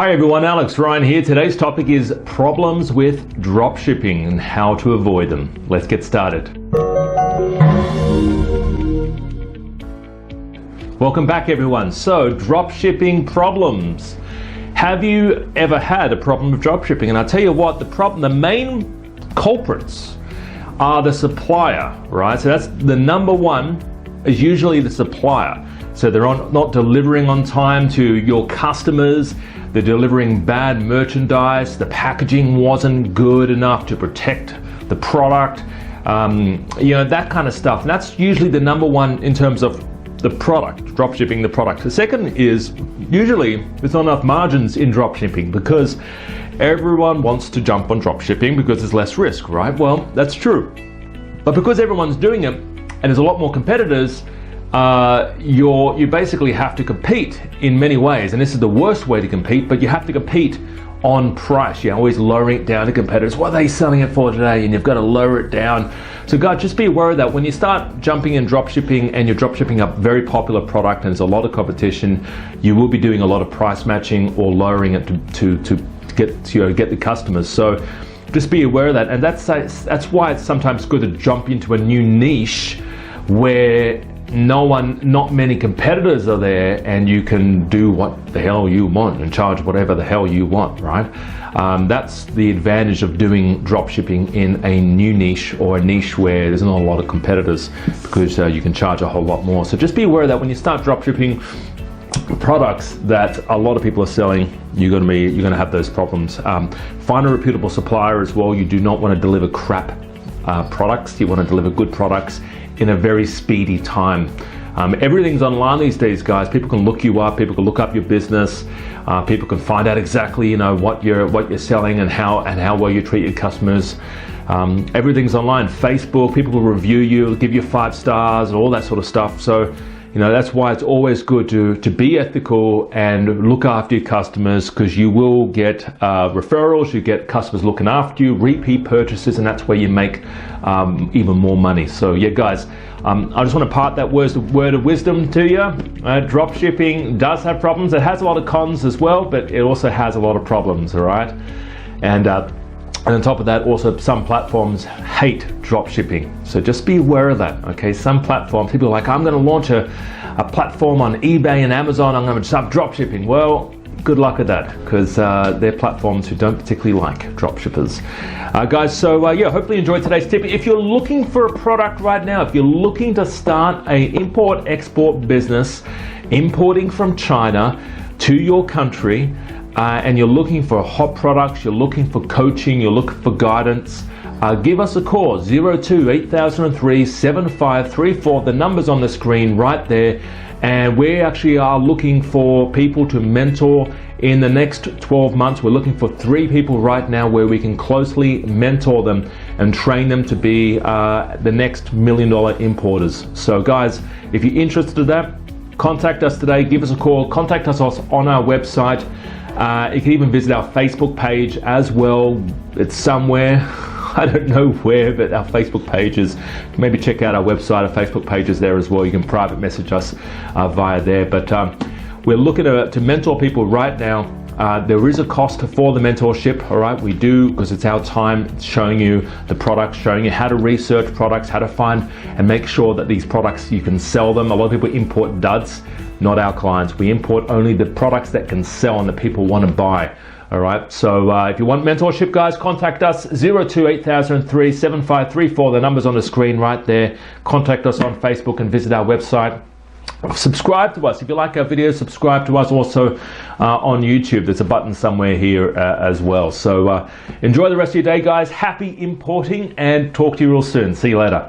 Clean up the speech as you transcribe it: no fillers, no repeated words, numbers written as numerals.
Hi everyone, Alex Ryan here. Today's topic is problems with dropshipping and how to avoid them. Let's get started. Welcome back everyone. So, dropshipping problems. Have you ever had a problem with dropshipping? And I'll tell you what, the main culprits are the supplier, right? So that's the number one, is usually the supplier. So they're not delivering on time to your customers. They're delivering bad merchandise. The packaging wasn't good enough to protect the product. That kind of stuff. And that's usually the number one in terms of the product, dropshipping the product. The second is usually there's not enough margins in dropshipping because everyone wants to jump on dropshipping because there's less risk, right? Well, that's true. But because everyone's doing it and there's a lot more competitors, you basically have to compete in many ways, and this is the worst way to compete, but you have to compete on price. You're always lowering it down to competitors. What are they selling it for today? And you've got to lower it down. So guys, just be aware that when you start jumping in dropshipping and you're dropshipping a very popular product and there's a lot of competition, you will be doing a lot of price matching or lowering it to get the customers. So just be aware of that, and that's why it's sometimes good to jump into a new niche where not many competitors are there, and you can do what the hell you want and charge whatever the hell you want, right? That's the advantage of doing dropshipping in a new niche, or a niche where there's not a lot of competitors, because you can charge a whole lot more. So just be aware that when you start dropshipping products that a lot of people are selling, you're going to have those problems. Find a reputable supplier as well. You do not want to deliver crap products. You want to deliver good products in a very speedy time. Everything's online these days, guys. People can look you up. People can look up your business. People can find out exactly, what you're selling and how well you treat your customers. Everything's online. Facebook, people will review you, give you 5 stars, and all that sort of stuff. So, that's why it's always good to be ethical and look after your customers, because you will get referrals, you get customers looking after you, repeat purchases, and that's where you make even more money. So yeah, guys, I just want to part that word of wisdom to you. Dropshipping does have problems. It has a lot of cons as well, but it also has a lot of problems, all right? And on top of that, also some platforms hate dropshipping. So just be aware of that, okay? Some platforms, people are like, I'm going to launch a platform on eBay and Amazon, I'm going to start dropshipping. Well, good luck with that, because they're platforms who don't particularly like dropshippers. Guys, so yeah, hopefully you enjoyed today's tip. If you're looking for a product right now, if you're looking to start a import-export business, importing from China to your country, and you're looking for hot products, you're looking for coaching, you're looking for guidance, give us a call, 02-8003-7534. The number's on the screen right there. And we actually are looking for people to mentor in the next 12 months. We're looking for 3 people right now where we can closely mentor them and train them to be the next $1 million importers. So guys, if you're interested in that, contact us today, give us a call, contact us on our website. You can even visit our Facebook page as well. It's somewhere, I don't know where, but our Facebook page is, maybe check out our website. Our Facebook page is there as well. You can private message us via there. But we're looking to mentor people right now. There is a cost for the mentorship, all right? We do, because it's our time showing you the products, showing you how to research products, how to find and make sure that these products, you can sell them. A lot of people import duds, not our clients. We import only the products that can sell and that people want to buy. All right, so if you want mentorship, guys, contact us, 02-8003-7534. The number's on the screen right there. Contact us on Facebook and visit our website. Subscribe to us. If you like our videos, subscribe to us also on YouTube. There's a button somewhere here as well. So enjoy the rest of your day, guys. Happy importing, and talk to you real soon. See you later.